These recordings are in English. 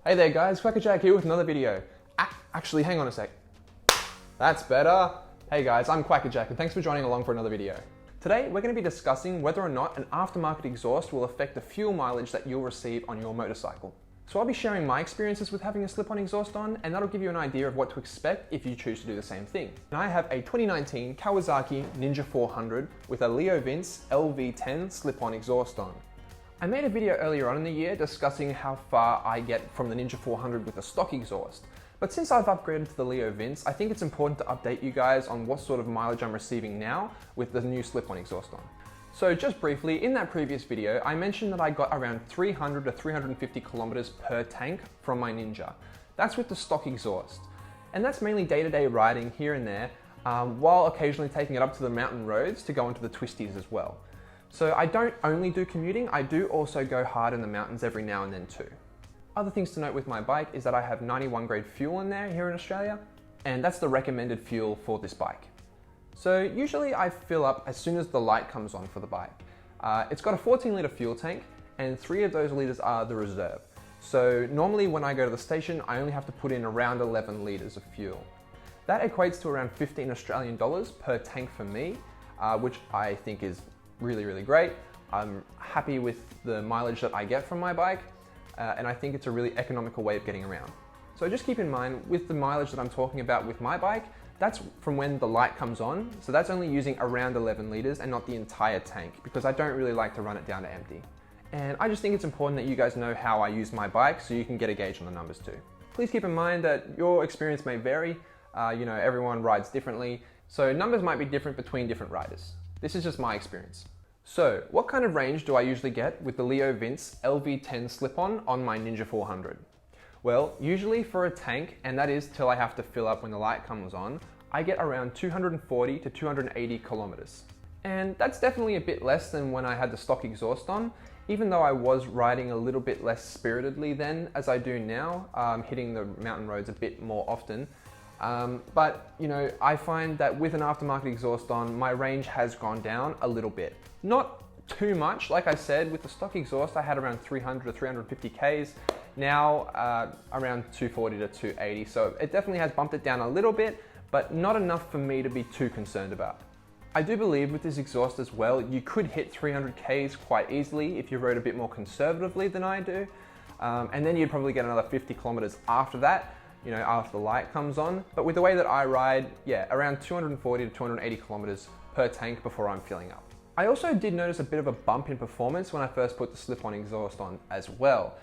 Hey there guys, Kwackajack here with another video. Actually, hang on a sec. That's better. Hey guys, I'm Kwackajack and thanks for joining along for another video. Today, we're going to be discussing whether or not an aftermarket exhaust will affect the fuel mileage that you'll receive on your motorcycle. So I'll be sharing my experiences with having a slip-on exhaust on, and that'll give you an idea of what to expect if you choose to do the same thing. And I have a 2019 Kawasaki Ninja 400 with a LeoVince LV10 slip-on exhaust on. I made a video earlier on in the year discussing how far I get from the Ninja 400 with a stock exhaust. But since I've upgraded to the LeoVince, I think it's important to update you guys on what sort of mileage I'm receiving now with the new slip-on exhaust on. So just briefly, in that previous video, I mentioned that I got around 300 to 350 kilometers per tank from my Ninja. That's with the stock exhaust. And that's mainly day-to-day riding here and there, while occasionally taking it up to the mountain roads to go into the twisties as well. So I don't only do commuting, I do also go hard in the mountains every now and then too. Other things to note with my bike is that I have 91 grade fuel in there here in Australia, and that's the recommended fuel for this bike. So usually I fill up as soon as the light comes on for the bike. It's got a 14 litre fuel tank and 3 of those litres are the reserve. So normally when I go to the station, I only have to put in around 11 litres of fuel. That equates to around 15 Australian dollars per tank for me, which I think is really great. I'm happy with the mileage that I get from my bike, and I think it's a really economical way of getting around. So just keep in mind, with the mileage that I'm talking about with my bike, that's from when the light comes on, so that's only using around 11 litres and not the entire tank, because I don't really like to run it down to empty. And I just think it's important that you guys know how I use my bike so you can get a gauge on the numbers too. Please keep in mind that your experience may vary, everyone rides differently, so numbers might be different between different riders. This is just my experience. So, what kind of range do I usually get with the LeoVince LV10 slip-on my Ninja 400? Well, usually for a tank, and that is till I have to fill up when the light comes on, I get around 240 to 280 kilometers. And that's definitely a bit less than when I had the stock exhaust on, even though I was riding a little bit less spiritedly then as I do now, hitting the mountain roads a bit more often. But I find that with an aftermarket exhaust on, my range has gone down a little bit. Not too much, like I said, with the stock exhaust I had around 300 to 350 Ks, now around 240 to 280, so it definitely has bumped it down a little bit, but not enough for me to be too concerned about. I do believe with this exhaust as well, you could hit 300 Ks quite easily if you rode a bit more conservatively than I do, and then you'd probably get another 50 kilometers after that, after the light comes on. But with the way that I ride, yeah, around 240 to 280 kilometers per tank before I'm filling up. I also did notice a bit of a bump in performance when I first put the slip-on exhaust on as well,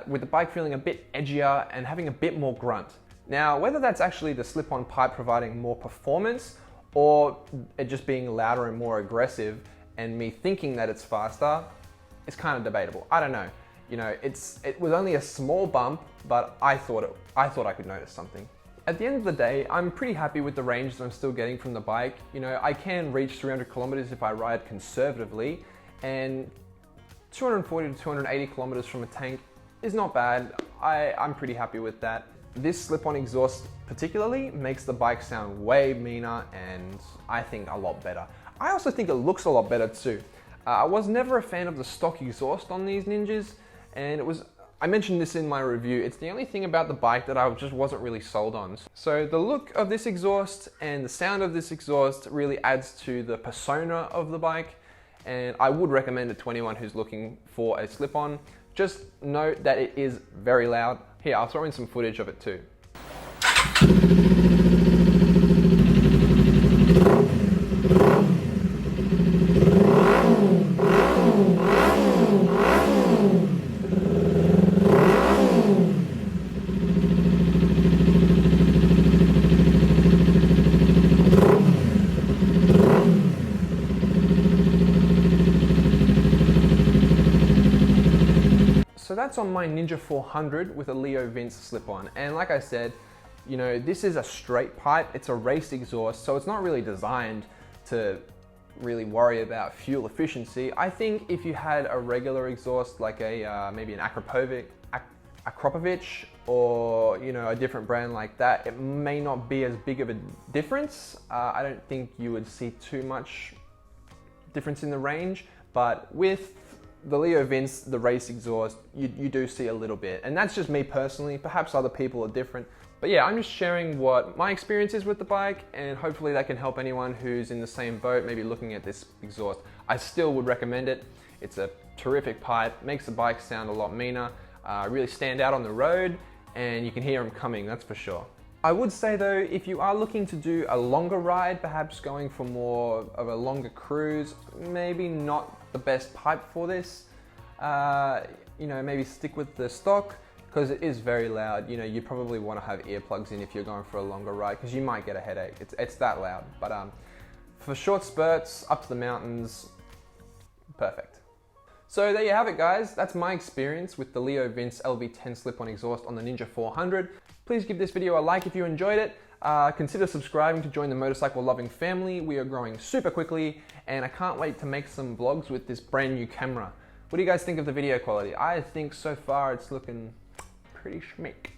with the bike feeling a bit edgier and having a bit more grunt. Now, whether that's actually the slip-on pipe providing more performance or it just being louder and more aggressive and me thinking that it's faster, it's kind of debatable. I don't know. It was only a small bump, but I thought I could notice something. At the end of the day, I'm pretty happy with the range that I'm still getting from the bike. I can reach 300 kilometers if I ride conservatively, and 240 to 280 kilometers from a tank is not bad. I'm pretty happy with that. This slip-on exhaust particularly makes the bike sound way meaner and I think a lot better. I also think it looks a lot better too. I was never a fan of the stock exhaust on these Ninjas, and I mentioned this in my review, it's the only thing about the bike that I just wasn't really sold on. So the look of this exhaust and the sound of this exhaust really adds to the persona of the bike, and I would recommend it to anyone who's looking for a slip-on. Just note that it is very loud. Here, I'll throw in some footage of it too. So that's on my Ninja 400 with a LeoVince slip-on, and like I said, this is a straight pipe, it's a race exhaust, so it's not really designed to really worry about fuel efficiency. I think if you had a regular exhaust like maybe an Akropovich or a different brand like that, it may not be as big of a difference. I don't think you would see too much difference in the range, but with the LeoVince, the race exhaust, you do see a little bit. And that's just me personally. Perhaps other people are different. But yeah, I'm just sharing what my experience is with the bike, and hopefully that can help anyone who's in the same boat, maybe looking at this exhaust. I still would recommend it. It's a terrific pipe, makes the bike sound a lot meaner, really stand out on the road, and you can hear them coming, that's for sure. I would say though, if you are looking to do a longer ride, perhaps going for more of a longer cruise, maybe not the best pipe for this. You know, maybe stick with the stock, because it is very loud. You know, you probably want to have earplugs in if you're going for a longer ride, because you might get a headache. It's that loud. But for short spurts, up to the mountains, perfect. So there you have it, guys. That's my experience with the LeoVince LV10 slip-on exhaust on the Ninja 400. Please give this video a like if you enjoyed it. Consider subscribing to join the motorcycle loving family. We are growing super quickly, and I can't wait to make some vlogs with this brand new camera. What do you guys think of the video quality? I think so far it's looking pretty schmick.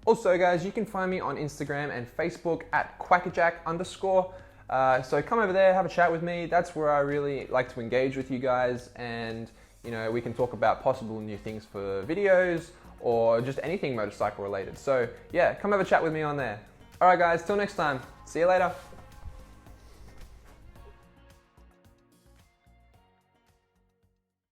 Also guys, you can find me on Instagram and Facebook at Kwackajack _. So come over there, have a chat with me. That's where I really like to engage with you guys, and you know, we can talk about possible new things for videos or just anything motorcycle related. So yeah, come have a chat with me on there. All right guys, till next time. See you later.